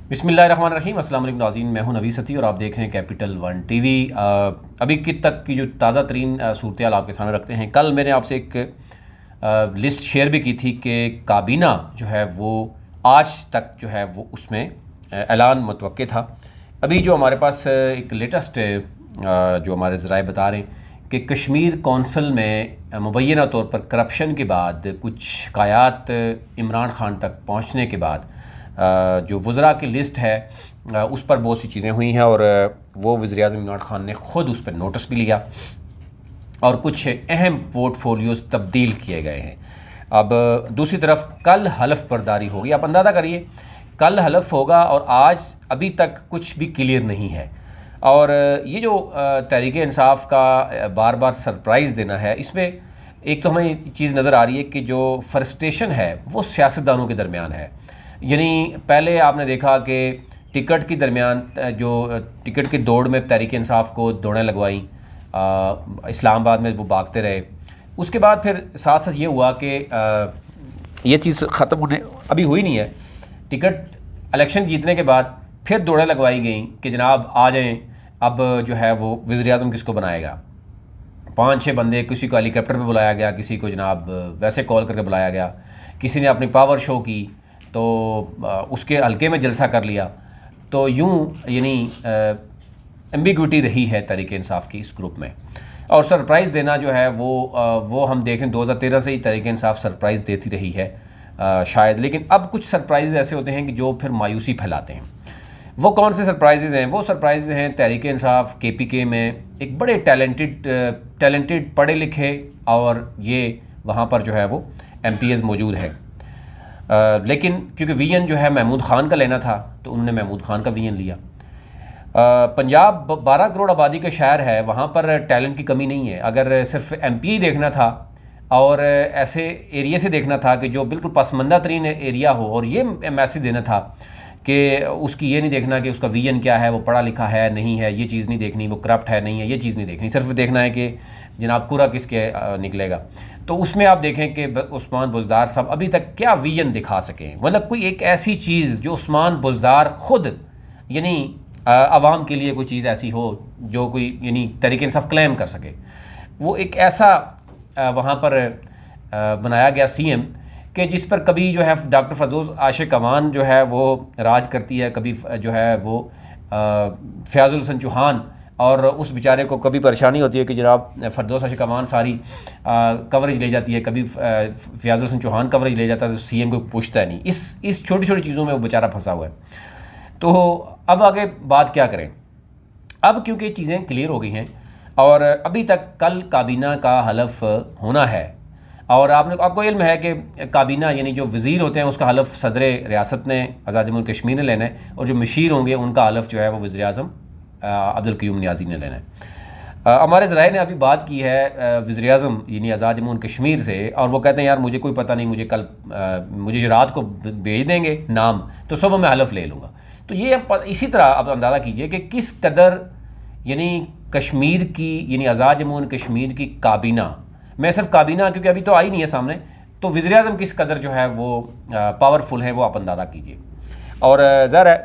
بسم اللہ الرحمن الرحیم۔ السلام علیکم ناظرین، میں ہوں نوید ستی اور آپ دیکھ رہے ہیں کیپٹل ون ٹی وی۔ ابھی تک کی جو تازہ ترین صورتحال آپ کے سامنے رکھتے ہیں۔ کل میں نے آپ سے ایک لسٹ شیئر بھی کی تھی کہ کابینہ جو ہے وہ آج تک جو ہے وہ اس میں اعلان متوقع تھا۔ ابھی جو ہمارے پاس ایک لیٹسٹ جو ہمارے ذرائع بتا رہے ہیں کہ کشمیر کونسل میں مبینہ طور پر کرپشن کے بعد کچھ شکایات عمران خان تک پہنچنے کے بعد جو وزراء کی لسٹ ہے اس پر بہت سی چیزیں ہوئی ہیں، اور وہ وزیر اعظم عمران خان نے خود اس پر نوٹس بھی لیا اور کچھ اہم پورٹ فولیوز تبدیل کیے گئے ہیں۔ اب دوسری طرف کل حلف برداری ہوگی، آپ اندازہ کریے کل حلف ہوگا اور آج ابھی تک کچھ بھی کلیئر نہیں ہے۔ اور یہ جو تحریک انصاف کا بار بار سرپرائز دینا ہے، اس میں ایک تو ہمیں چیز نظر آ رہی ہے کہ جو فرسٹریشن ہے وہ سیاستدانوں کے درمیان ہے۔ یعنی پہلے آپ نے دیکھا کہ ٹکٹ کی درمیان جو ٹکٹ کی دوڑ میں تحریک انصاف کو دوڑیں لگوائیں، اسلام آباد میں وہ بھاگتے رہے۔ اس کے بعد پھر ساتھ ساتھ یہ ہوا کہ یہ چیز ختم ہونے ابھی ہوئی نہیں ہے، ٹکٹ الیکشن جیتنے کے بعد پھر دوڑیں لگوائی گئیں کہ جناب آ جائیں، اب جو ہے وہ وزیر اعظم کس کو بنائے گا۔ 5-6 بندے، کسی کو ہیلی کاپٹر پہ بلایا گیا، کسی کو جناب ویسے کال کر کے بلایا گیا، کسی نے اپنی پاور شو کی تو اس کے حلقے میں جلسہ کر لیا۔ تو یوں یعنی ایمبیگوٹی رہی ہے تحریک انصاف کی اس گروپ میں، اور سرپرائز دینا جو ہے وہ ہم دیکھیں 2013 سے ہی تحریک انصاف سرپرائز دیتی رہی ہے شاید، لیکن اب کچھ سرپرائز ایسے ہوتے ہیں کہ جو پھر مایوسی پھیلاتے ہیں۔ وہ کون سے سرپرائزز ہیں؟ وہ سرپرائزز ہیں تحریک انصاف کے پی کے میں ایک بڑے ٹیلنٹڈ پڑھے لکھے، اور یہ وہاں پر جو ہے وہ ایم پی ایز موجود ہے، لیکن کیونکہ وی این جو ہے محمود خان کا لینا تھا تو انہوں نے محمود خان کا وی این لیا۔ پنجاب 12 کروڑ آبادی کا شہر ہے، وہاں پر ٹیلنٹ کی کمی نہیں ہے۔ اگر صرف ایم پی دیکھنا تھا اور ایسے ایریے سے دیکھنا تھا کہ جو بالکل پسماندہ ترین ایریا ہو، اور یہ میسیج دینا تھا کہ اس کی یہ نہیں دیکھنا کہ اس کا وی این کیا ہے، وہ پڑھا لکھا ہے نہیں ہے، یہ چیز نہیں دیکھنی، وہ کرپٹ ہے نہیں ہے، یہ چیز نہیں دیکھنی، صرف دیکھنا ہے کہ جناب کورا کس کے نکلے گا۔ تو اس میں آپ دیکھیں کہ عثمان بزدار صاحب ابھی تک کیا وی این دکھا سکیں، مطلب کوئی ایک ایسی چیز جو عثمان بزدار خود یعنی عوام کے لیے کوئی چیز ایسی ہو جو کوئی یعنی تحریک انصاف کلیم کر سکے۔ وہ ایک ایسا وہاں پر بنایا گیا سی ایم کہ جس پر کبھی جو ہے ڈاکٹر فردوس عاشق امان جو ہے وہ راج کرتی ہے، کبھی جو ہے وہ فیاض الحسن چوہان، اور اس بیچارے کو کبھی پریشانی ہوتی ہے کہ جناب فردوس عاشق امان ساری کوریج لے جاتی ہے، کبھی فیاض الحسن چوہان کوریج لے جاتا ہے، تو سی ایم کو پوچھتا ہے نہیں۔ اس چھوٹی چھوٹی چیزوں میں وہ بیچارہ پھنسا ہوا ہے۔ تو اب آگے بات کیا کریں؟ اب کیونکہ چیزیں کلیئر ہو گئی ہیں اور ابھی تک کل کابینہ کا حلف ہونا ہے، اور آپ کو علم ہے کہ کابینہ یعنی جو وزیر ہوتے ہیں اس کا حلف صدر ریاست نے، آزاد جمہوریہ کشمیر نے لینا ہے، اور جو مشیر ہوں گے ان کا حلف جو ہے وہ وزیر اعظم عبدالقیوم نیازی نے لینا ہے۔ ہمارے ذرائع نے ابھی بات کی ہے وزیر اعظم یعنی آزاد جمہوریہ کشمیر سے، اور وہ کہتے ہیں یار مجھے کوئی پتہ نہیں، مجھے جو رات کو بھیج دیں گے نام تو صبح میں حلف لے لوں گا۔ تو یہ اسی طرح آپ اندازہ کیجئے کہ کس قدر یعنی کشمیر کی یعنی آزاد جمہوریہ کشمیر کی کابینہ، میں صرف کابینہ کیونکہ ابھی تو آئی نہیں ہے سامنے، تو وزیر اعظم کس قدر جو ہے وہ پاورفل ہیں وہ آپ اندازہ کیجئے۔ اور ظاہر ہے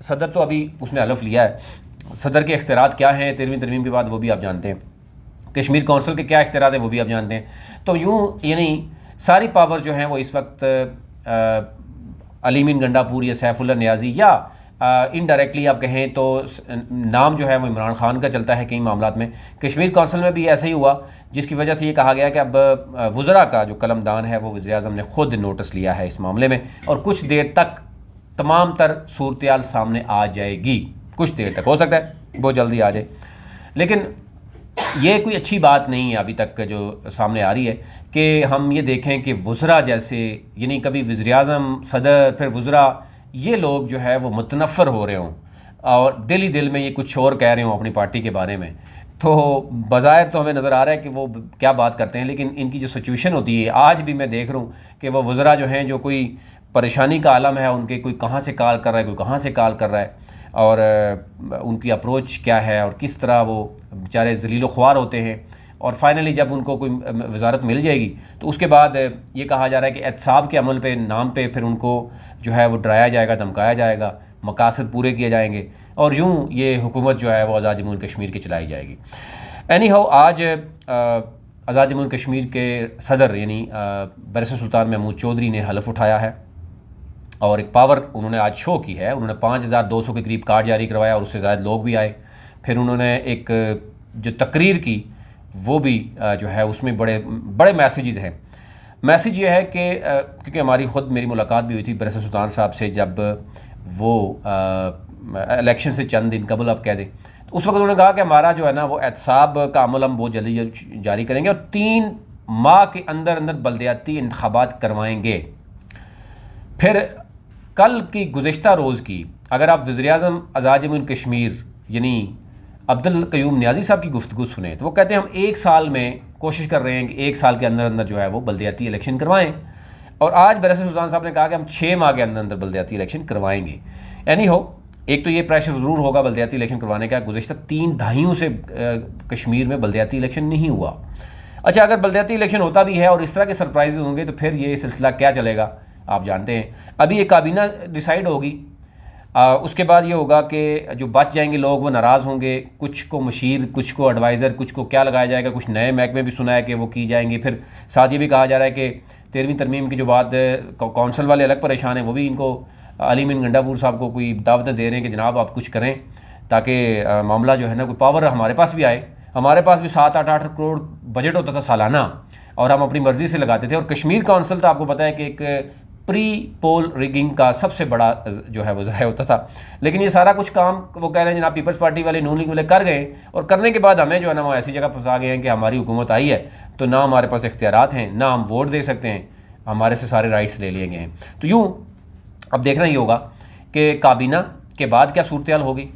صدر تو ابھی اس نے حلف لیا ہے، صدر کے اختیارات کیا ہیں 13ویں ترمیم کے بعد وہ بھی آپ جانتے ہیں، کشمیر کونسل کے کیا اختیارات ہیں وہ بھی آپ جانتے ہیں۔ تو یوں یعنی ساری پاور جو ہیں وہ اس وقت علی مین گنڈا پور یا سیف اللہ نیازی، یا انڈائریکٹلی آپ کہیں تو نام جو ہے وہ عمران خان کا چلتا ہے کئی معاملات میں۔ کشمیر کونسل میں بھی ایسا ہی ہوا، جس کی وجہ سے یہ کہا گیا کہ اب وزراء کا جو قلم دان ہے وہ وزیر اعظم نے خود نوٹس لیا ہے اس معاملے میں، اور کچھ دیر تک تمام تر صورتحال سامنے آ جائے گی۔ کچھ دیر تک، ہو سکتا ہے بہت جلدی آ جائے، لیکن یہ کوئی اچھی بات نہیں ہے ابھی تک جو سامنے آ رہی ہے کہ ہم یہ دیکھیں کہ وزراء جیسے یعنی کبھی وزیر اعظم، صدر، پھر وزراء، یہ لوگ جو ہے وہ متنفر ہو رہے ہوں اور دل ہی دل میں یہ کچھ اور کہہ رہے ہوں اپنی پارٹی کے بارے میں۔ تو بظاہر تو ہمیں نظر آ رہا ہے کہ وہ کیا بات کرتے ہیں، لیکن ان کی جو سچویشن ہوتی ہے آج بھی میں دیکھ رہا ہوں کہ وہ وزراء جو ہیں جو کوئی پریشانی کا عالم ہے ان کے، کوئی کہاں سے کال کر رہا ہے، کوئی کہاں سے کال کر رہا ہے، اور ان کی اپروچ کیا ہے اور کس طرح وہ بیچارے ذلیل و خوار ہوتے ہیں۔ اور فائنلی جب ان کو کوئی وزارت مل جائے گی تو اس کے بعد یہ کہا جا رہا ہے کہ احتساب کے عمل پہ نام پہ پھر ان کو جو ہے وہ ڈرایا جائے گا، دھمکایا جائے گا، مقاصد پورے کیے جائیں گے اور یوں یہ حکومت جو ہے وہ آزاد جمہوریہ کشمیر کی چلائی جائے گی۔ اینی ہاؤ آج آزاد جمہوریہ کشمیر کے صدر یعنی بیرسٹر سلطان محمود چودھری نے حلف اٹھایا ہے اور ایک پاور انہوں نے آج شو کی ہے۔ انہوں نے 5200 کے قریب کارڈ جاری کروایا اور اس سے زائد لوگ بھی آئے۔ پھر انہوں نے ایک جو تقریر کی وہ بھی جو ہے اس میں بڑے میسیجز ہیں۔ میسیج یہ ہے کہ کیونکہ ہماری خود میری ملاقات بھی ہوئی تھی بیرسٹر سلطان صاحب سے جب وہ الیکشن سے چند دن قبل آپ کہہ دیں، تو اس وقت انہوں نے کہا کہ ہمارا جو ہے نا وہ احتساب کا عمل ہم بہت جلدی جاری کریں گے اور 3 ماہ کے اندر بلدیاتی انتخابات کروائیں گے۔ پھر کل کی گزشتہ روز کی اگر آپ وزیر اعظم آزاد جمہوریہ کشمیر یعنی عبدالقیوم نیازی صاحب کی گفتگو سنیں تو وہ کہتے ہیں ہم 1 سال میں کوشش کر رہے ہیں کہ 1 سال کے اندر جو ہے وہ بلدیاتی الیکشن کروائیں، اور آج بیرسٹر سلطان صاحب نے کہا کہ ہم 6 ماہ کے اندر بلدیاتی الیکشن کروائیں گے۔ اینی ہو ایک تو یہ پریشر ضرور ہوگا بلدیاتی الیکشن کروانے کا، گزشتہ 3 دہائیوں سے کشمیر میں بلدیاتی الیکشن نہیں ہوا۔ اچھا اگر بلدیاتی الیکشن ہوتا بھی ہے اور اس طرح کے سرپرائز ہوں گے تو پھر یہ سلسلہ کیا چلے گا آپ جانتے ہیں۔ ابھی یہ کابینہ ڈیسائیڈ ہوگی، اس کے بعد یہ ہوگا کہ جو بچ جائیں گے لوگ وہ ناراض ہوں گے، کچھ کو مشیر، کچھ کو ایڈوائزر، کچھ کو کیا لگایا جائے گا، کچھ نئے محکمے بھی سنا ہے کہ وہ کی جائیں گے۔ پھر ساتھ یہ بھی کہا جا رہا ہے کہ 13ویں ترمیم کی جو بات کونسل والے الگ پریشان ہیں، وہ بھی ان کو علی مین گنڈا پور صاحب کو کوئی دعوتیں دے رہے ہیں کہ جناب آپ کچھ کریں تاکہ معاملہ جو ہے نا کوئی پاور ہمارے پاس بھی آئے۔ ہمارے پاس بھی 7-8 کروڑ بجٹ ہوتا تھا سالانہ اور ہم اپنی مرضی سے لگاتے تھے، اور کشمیر کونسل تو آپ کو پتہ ہے کہ ایک پری پول ریگنگ کا سب سے بڑا جو ہے وہ ذرائع ہوتا تھا۔ لیکن یہ سارا کچھ کام وہ کہہ رہے ہیں جناب پیپلز پارٹی والے نون لیگ والے کر گئے، اور کرنے کے بعد ہمیں جو ہے نا وہ ایسی جگہ پھنسا گئے ہیں کہ ہماری حکومت آئی ہے تو نہ ہمارے پاس اختیارات ہیں، نہ ہم ووٹ دے سکتے ہیں، ہمارے سے سارے رائٹس لے لیے گئے ہیں۔ تو یوں اب دیکھنا یہ ہوگا کہ کابینہ کے بعد کیا صورتحال ہوگی،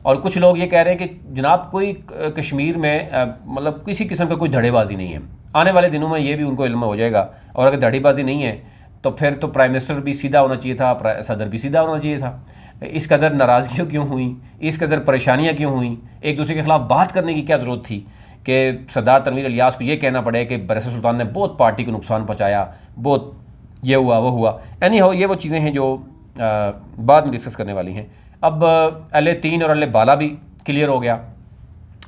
اور کچھ لوگ یہ کہہ رہے ہیں کہ جناب کوئی کشمیر میں مطلب کسی قسم کا کوئی دھڑے بازی نہیں ہے۔ آنے والے دنوں میں یہ بھی ان کو علم ہو جائے گا، اور اگر دھڑے بازی نہیں ہے تو پھر تو پرائم منسٹر بھی سیدھا ہونا چاہیے تھا، صدر بھی سیدھا ہونا چاہیے تھا۔ اس قدر ناراضگیوں کیوں ہوئیں، اس قدر پریشانیاں کیوں ہوئیں، ایک دوسرے کے خلاف بات کرنے کی کیا ضرورت تھی کہ سردار تنویر الیاس کو یہ کہنا پڑے کہ بیرسٹر سلطان نے بہت پارٹی کو نقصان پہنچایا، بہت یہ ہوا وہ ہوا۔ اینی ہو یہ وہ چیزیں ہیں جو بعد میں ڈسکس کرنے والی ہیں۔ اب LA-3 اور LA-12 بھی کلیئر ہو گیا،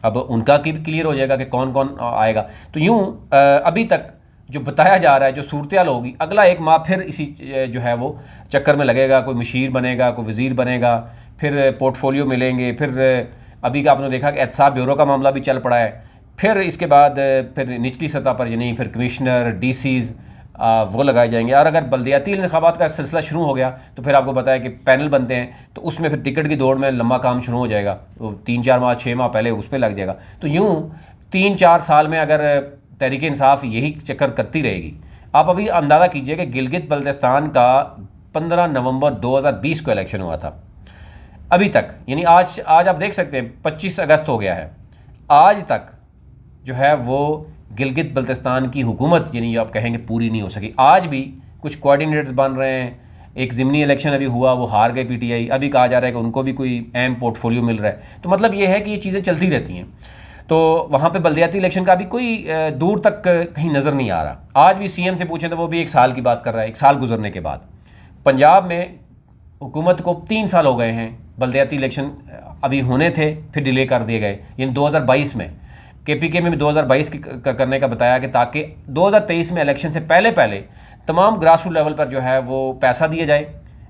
اب ان کا بھی کلیئر ہو جائے گا کہ کون کون آئے گا۔ تو یوں ابھی تک جو بتایا جا رہا ہے جو صورتحال ہوگی، اگلا 1 ماہ پھر اسی جو ہے وہ چکر میں لگے گا، کوئی مشیر بنے گا، کوئی وزیر بنے گا، پھر پورٹ فولیو ملیں گے، پھر ابھی کا آپ نے دیکھا کہ احتساب بیورو کا معاملہ بھی چل پڑا ہے، پھر اس کے بعد پھر نچلی سطح پر یعنی پھر کمشنر DC وہ لگائے جائیں گے، اور اگر بلدیاتی انتخابات کا سلسلہ شروع ہو گیا تو پھر آپ کو پتہ ہے کہ پینل بنتے ہیں، تو اس میں پھر ٹکٹ کی دوڑ میں لمبا کام شروع ہو جائے گا، 3-4 ماہ 6 ماہ پہلے اس پہ لگ جائے گا۔ تو یوں 3-4 سال میں اگر تحریک انصاف یہی چکر کرتی رہے گی، آپ ابھی اندازہ کیجئے کہ گلگت بلتستان کا 15 نومبر 2020 کو الیکشن ہوا تھا، ابھی تک یعنی آج آپ دیکھ سکتے ہیں 25 اگست ہو گیا ہے، آج تک جو ہے وہ گلگت بلتستان کی حکومت یعنی آپ کہیں گے پوری نہیں ہو سکی۔ آج بھی کچھ کوآرڈینیٹرز بن رہے ہیں، ایک ضمنی الیکشن ابھی ہوا وہ ہار گئے PTI، ابھی کہا جا رہا ہے کہ ان کو بھی کوئی اہم پورٹ فولیو مل رہا ہے۔ تو مطلب یہ ہے کہ یہ چیزیں چلتی رہتی ہیں، تو وہاں پہ بلدیاتی الیکشن کا بھی کوئی دور تک کہیں نظر نہیں آ رہا۔ آج بھی CM سے پوچھیں تو وہ بھی 1 سال کی بات کر رہا ہے، 1 سال گزرنے کے بعد۔ پنجاب میں حکومت کو 3 سال ہو گئے ہیں، بلدیاتی الیکشن ابھی ہونے تھے پھر ڈیلے کر دیے گئے، یعنی 2022 میں KPK میں بھی 2022 کرنے کا بتایا کہ تاکہ 2023 میں الیکشن سے پہلے تمام گراس روٹ لیول پر جو ہے وہ پیسہ دیا جائے،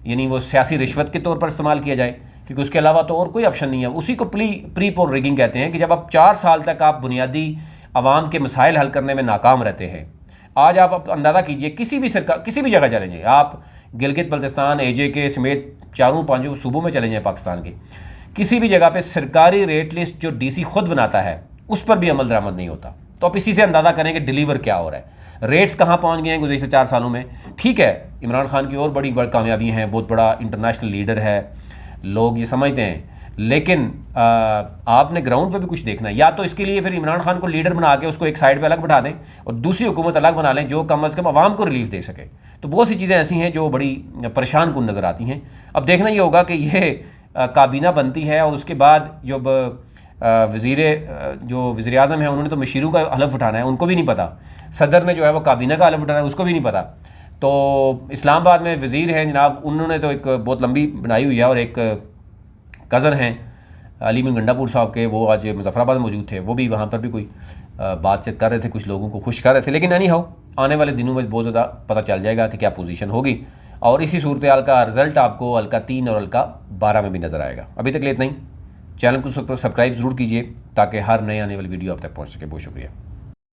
یعنی وہ سیاسی رشوت کے طور پر استعمال کیا جائے، کیونکہ اس کے علاوہ تو اور کوئی آپشن نہیں ہے۔ اسی کو پری پول ریگنگ کہتے ہیں کہ جب آپ 4 سال تک آپ بنیادی عوام کے مسائل حل کرنے میں ناکام رہتے ہیں۔ آج آپ اندازہ کیجئے کسی بھی جگہ چلیں جائیں، آپ گلگت بلتستان AJ سمیت 4-5 صوبوں میں چلیں جائیں پاکستان کے، کسی بھی جگہ پہ سرکاری ریٹ لسٹ جو DC خود بناتا ہے اس پر بھی عمل درآمد نہیں ہوتا۔ تو آپ اسی سے اندازہ کریں کہ ڈیلیور کیا ہو رہا ہے، ریٹس کہاں پہنچ گئے ہیں گزشتہ 4 سالوں میں۔ ٹھیک ہے عمران خان کی اور بڑی کامیابی ہیں، بہت بڑا انٹرنیشنل لیڈر ہے، لوگ یہ سمجھتے ہیں، لیکن آپ نے گراؤنڈ پہ بھی کچھ دیکھنا ہے۔ یا تو اس کے لیے پھر عمران خان کو لیڈر بنا کے اس کو ایک سائڈ پہ الگ بٹھا دیں اور دوسری حکومت الگ بنا لیں جو کم از کم عوام کو ریلیف دے سکے۔ تو بہت سی چیزیں ایسی ہیں جو بڑی پریشان کن نظر آتی ہیں۔ اب دیکھنا یہ ہوگا کہ یہ کابینہ بنتی ہے اور اس کے بعد جب وزیر اعظم ہیں انہوں نے تو مشیروں کا حلف اٹھانا ہے، ان کو بھی نہیں پتہ، صدر نے جو ہے وہ کابینہ کا حلف اٹھانا ہے، اس کو بھی نہیں پتہ۔ تو اسلام آباد میں وزیر ہیں جناب، انہوں نے تو ایک بہت لمبی بنائی ہوئی ہے، اور ایک کزن ہیں علی بن گنڈا پور صاحب کے، وہ آج مظفر آباد میں موجود تھے، وہ بھی وہاں پر بھی کوئی بات چیت کر رہے تھے، کچھ لوگوں کو خوش کر رہے تھے. لیکن اینی ہاؤ آنے والے دنوں میں بہت زیادہ پتہ چل جائے گا کہ کیا پوزیشن ہوگی، اور اسی صورتحال کا رزلٹ آپ کو حلقہ 3 اور حلقہ 12 میں بھی نظر آئے گا. ابھی تک لیے اتنا ہی. چینل کو سبسکرائب ضرور کیجیے تاکہ ہر نئے آنے والی ویڈیو آپ تک پہنچ سکے. بہت شکریہ.